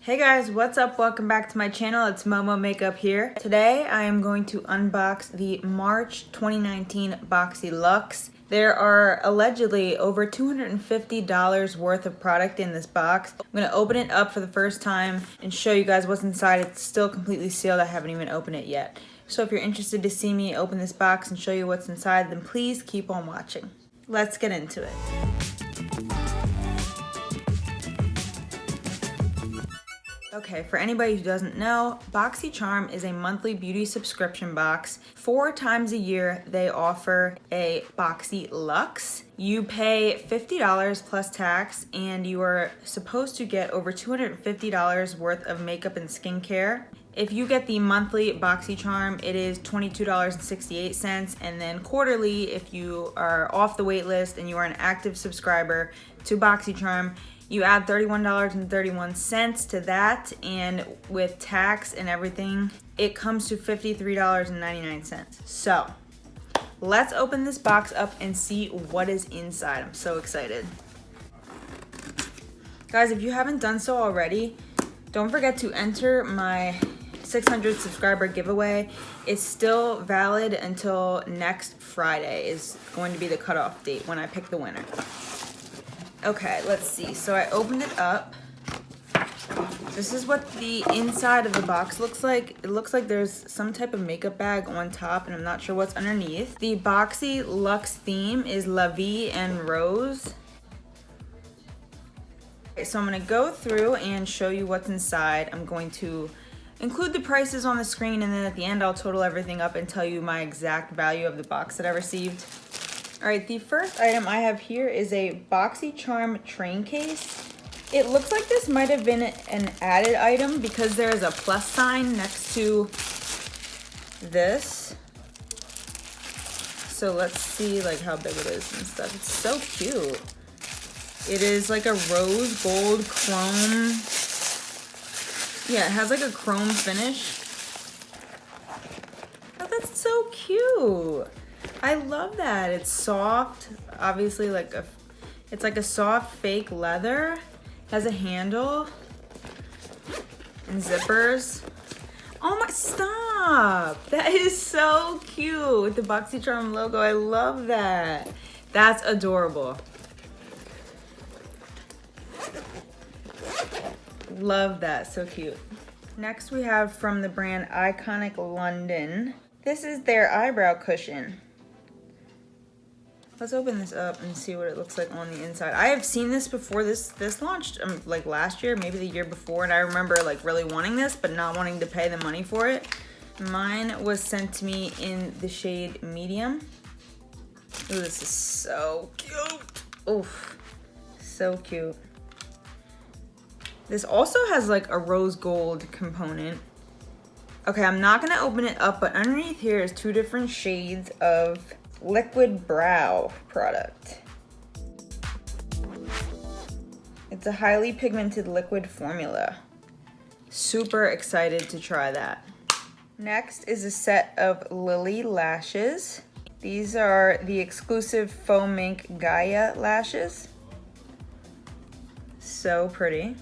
Hey guys, what's up? Welcome back to my channel. It's Momomakeup here. Today I am going to unbox the March 2019 Boxy Luxe. There are allegedly over $250 worth of product in this box. I'm going to open it up for the first time and show you guys what's inside. It's still completely sealed. I haven't even opened it yet. So if you're interested to see me open this box and show you what's inside, then please keep on watching. Let's get into it. Okay, for anybody who doesn't know, BoxyCharm is a monthly beauty subscription box. 4 times a year, they offer a Boxy Luxe. You pay $50 plus tax, and you are supposed to get over $250 worth of makeup and skincare. If you get the monthly BoxyCharm, it is $22.68, and then quarterly, if you are off the wait list and you are an active subscriber to BoxyCharm, you add $31.31 to that, and with tax and everything, it comes to $53.99. So, let's open this box up and see what is inside. I'm so excited. Guys, if you haven't done so already, don't forget to enter my 600 subscriber giveaway. It's still valid until next Friday is going to be the cutoff date when I pick the winner. Okay, let's see. So I opened it up. This is what the inside of the box looks like. It looks like there's some type of makeup bag on top, and I'm not sure what's underneath. The Boxy Luxe theme is La Vie and Rose. Okay, so I'm gonna go through and show you what's inside. I'm going to include the prices on the screen, and then at the end I'll total everything up and tell you my exact value of the box that I received. All right, the first item I have here is a BoxyCharm train case. It looks like this might have been an added item because there is a plus sign next to this. So let's see like how big it is and stuff. It's so cute. It is like a rose gold chrome. Yeah, it has like a chrome finish. Oh, that's so cute. I love that. It's soft, obviously it's like a soft fake leather. Has a handle and zippers. Oh my, stop. That is so cute with the BoxyCharm logo. I love that. That's adorable. Love that, so cute. Next we have from the brand Iconic London. This is their eyebrow cushion. Let's open this up and see what it looks like on the inside. I have seen this before. This launched like last year, maybe the year before, and I remember like really wanting this, but not wanting to pay the money for it. Mine was sent to me in the shade medium. Ooh, this is so cute. Oof, so cute. This also has like a rose gold component. Okay, I'm not gonna open it up, but underneath here is 2 different shades of liquid brow product. It's a highly pigmented liquid formula. Super excited to try that. Next is a set of Lily lashes. These are the exclusive Faux Mink Gaia lashes. So pretty.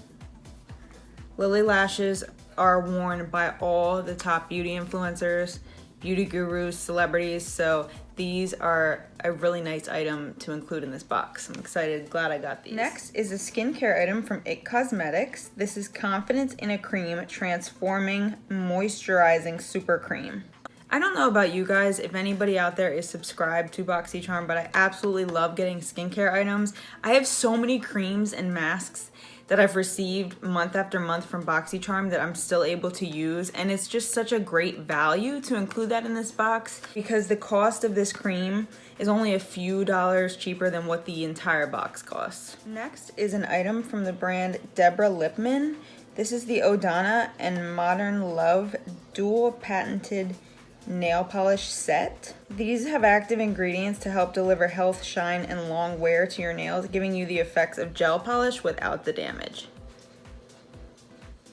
Lily lashes are worn by all the top beauty influencers, beauty gurus, celebrities, so these are a really nice item to include in this box. I'm excited, glad I got these. Next is a skincare item from IT Cosmetics. This is Confidence in a Cream Transforming Moisturizing Super Cream. I don't know about you guys, if anybody out there is subscribed to BoxyCharm, but I absolutely love getting skincare items. I have so many creams and masks that I've received month after month from BoxyCharm that I'm still able to use, and it's just such a great value to include that in this box because the cost of this cream is only a few dollars cheaper than what the entire box costs. Next is an item from the brand Deborah Lippmann. This is the Odana and Modern Love dual patented nail polish set. These have active ingredients to help deliver health, shine, and long wear to your nails, giving you the effects of gel polish without the damage.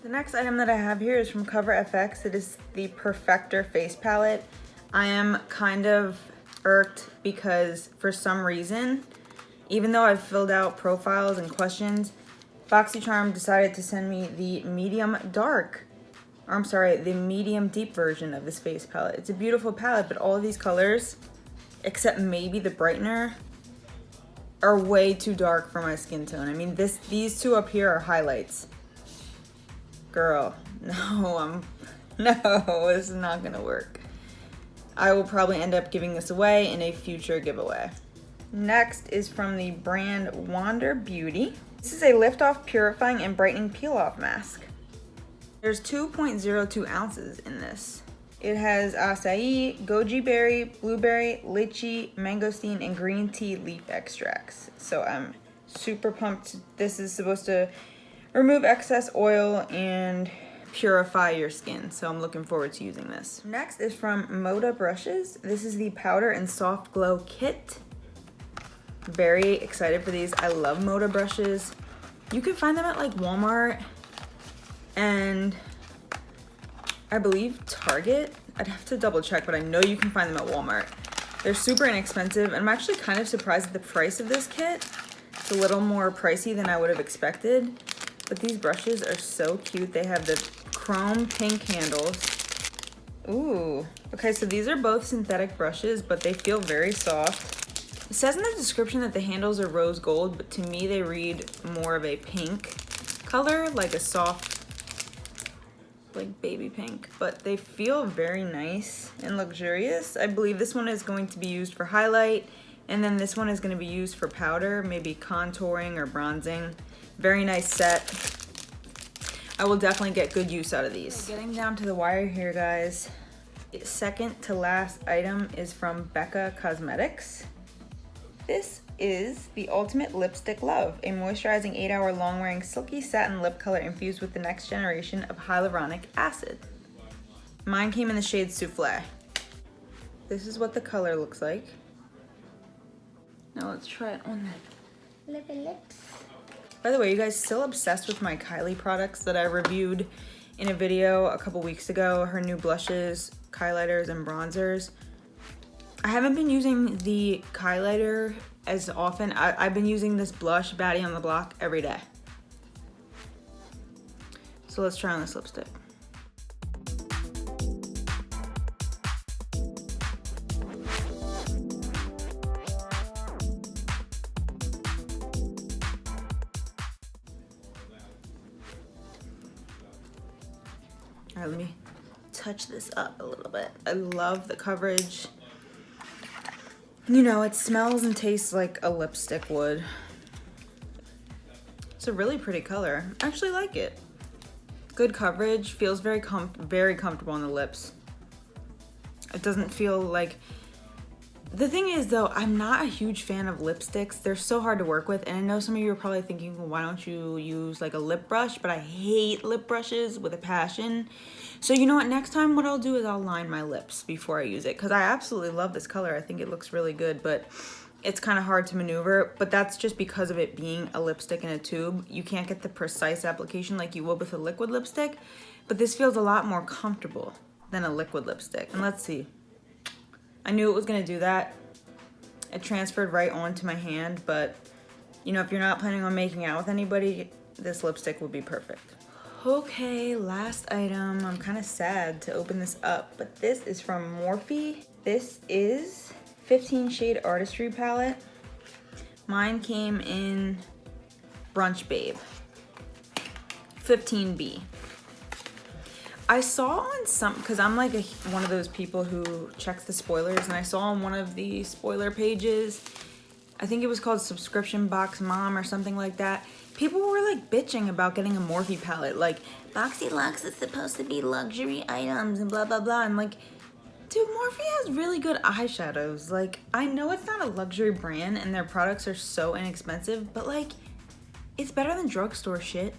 The next item that I have here is from Cover FX. It is the Perfector Face Palette. I am kind of irked because for some reason, even though I've filled out profiles and questions, BoxyCharm decided to send me the medium dark, or I'm sorry, the medium deep version of this face palette. It's a beautiful palette, but all of these colors, except maybe the brightener, are way too dark for my skin tone. I mean, these two up here are highlights. Girl, no, this is not gonna work. I will probably end up giving this away in a future giveaway. Next is from the brand Wander Beauty. This is a lift-off purifying and brightening peel-off mask. There's 2.02 ounces in this. It has acai, goji berry, blueberry, lychee, mangosteen, and green tea leaf extracts. So I'm super pumped. This is supposed to remove excess oil and purify your skin. So I'm looking forward to using this. Next is from Moda Brushes. This is the Powder and Soft Glow Kit. Very excited for these. I love Moda Brushes. You can find them at like Walmart and I believe Target. I'd have to double check, but I know you can find them at Walmart. They're super inexpensive, and I'm actually kind of surprised at the price of this kit. It's a little more pricey than I would have expected, but these brushes are so cute. They have the chrome pink handles. Ooh. Okay, so these are both synthetic brushes, but they feel very soft. It says in the description that the handles are rose gold, but to me they read more of a pink color, like a soft, like baby pink, but they feel very nice and luxurious. I believe this one is going to be used for highlight, and then this one is going to be used for powder, maybe contouring or bronzing. Very nice set. I will definitely get good use out of these. Getting down to the wire here, guys. Second to last item is from Becca Cosmetics. This is the Ultimate Lipstick Love, a moisturizing 8-hour long-wearing silky satin lip color infused with the next generation of hyaluronic acid. Mine came in the shade Souffle. This is what the color looks like. Now let's try it on the lips. By the way, you guys still obsessed with my Kylie products that I reviewed in a video a couple weeks ago? Her new blushes, highlighters, and bronzers. I haven't been using the highlighter as often. I've been using this blush, Baddie on the Block, every day. So let's try on this lipstick. All right, let me touch this up a little bit. I love the coverage. You know, it smells and tastes like a lipstick would. It's a really pretty color. I actually like it. Good coverage, feels very comfortable on the lips. It doesn't feel like... The thing is though, I'm not a huge fan of lipsticks. They're so hard to work with, and I know some of you are probably thinking, well, why don't you use like a lip brush? But I hate lip brushes with a passion. So you know what, next time what I'll do is I'll line my lips before I use it, because I absolutely love this color. I think it looks really good, but it's kind of hard to maneuver. But that's just because of it being a lipstick in a tube. You can't get the precise application like you would with a liquid lipstick, but this feels a lot more comfortable than a liquid lipstick. And let's see. I knew it was gonna do that. It transferred right onto my hand, but you know, if you're not planning on making out with anybody, this lipstick would be perfect. Okay, last item. I'm kind of sad to open this up, but this is from Morphe. This is 15 Shade Artistry Palette. Mine came in Brunch Babe, 15B. I saw on some, because I'm like one of those people who checks the spoilers, and I saw on one of the spoiler pages, I think it was called Subscription Box Mom or something like that, people were like bitching about getting a Morphe palette, like Boxy Luxe is supposed to be luxury items and blah blah blah. I'm like, dude, Morphe has really good eyeshadows. Like, I know it's not a luxury brand and their products are so inexpensive, but like, it's better than drugstore shit.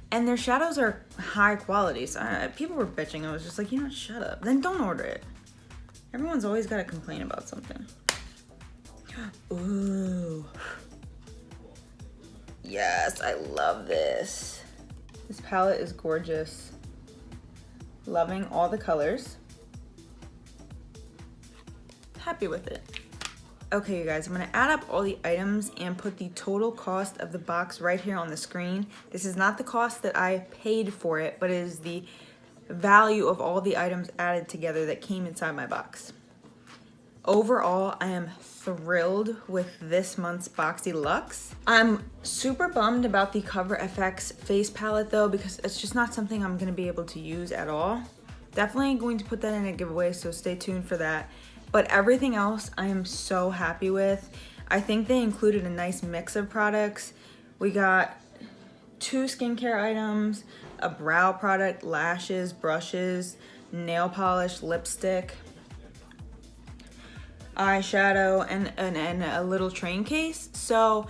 And their shadows are high quality. So people were bitching. I was just like, you know, shut up. Then don't order it. Everyone's always got to complain about something. Ooh. Yes, I love this. This palette is gorgeous. Loving all the colors. Happy with it. Okay, you guys, I'm gonna add up all the items and put the total cost of the box right here on the screen. This is not the cost that I paid for it, but it is the value of all the items added together that came inside my box. Overall, I am thrilled with this month's Boxy Luxe. I'm super bummed about the Cover FX face palette though, because it's just not something I'm gonna be able to use at all. Definitely going to put that in a giveaway, so stay tuned for that. But everything else I am so happy with. I think they included a nice mix of products. We got 2 skincare items, a brow product, lashes, brushes, nail polish, lipstick, eyeshadow, and a little train case. So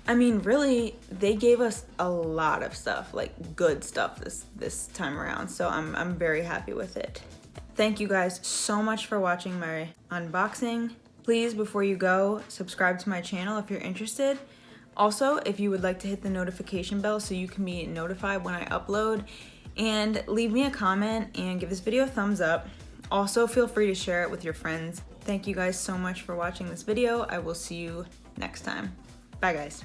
I mean, really, they gave us a lot of stuff, like good stuff this time around. So I'm very happy with it. Thank you guys so much for watching my unboxing. Please, before you go, subscribe to my channel if you're interested. Also, if you would like to hit the notification bell so you can be notified when I upload, and leave me a comment and give this video a thumbs up. Also, feel free to share it with your friends. Thank you guys so much for watching this video. I will see you next time. Bye guys.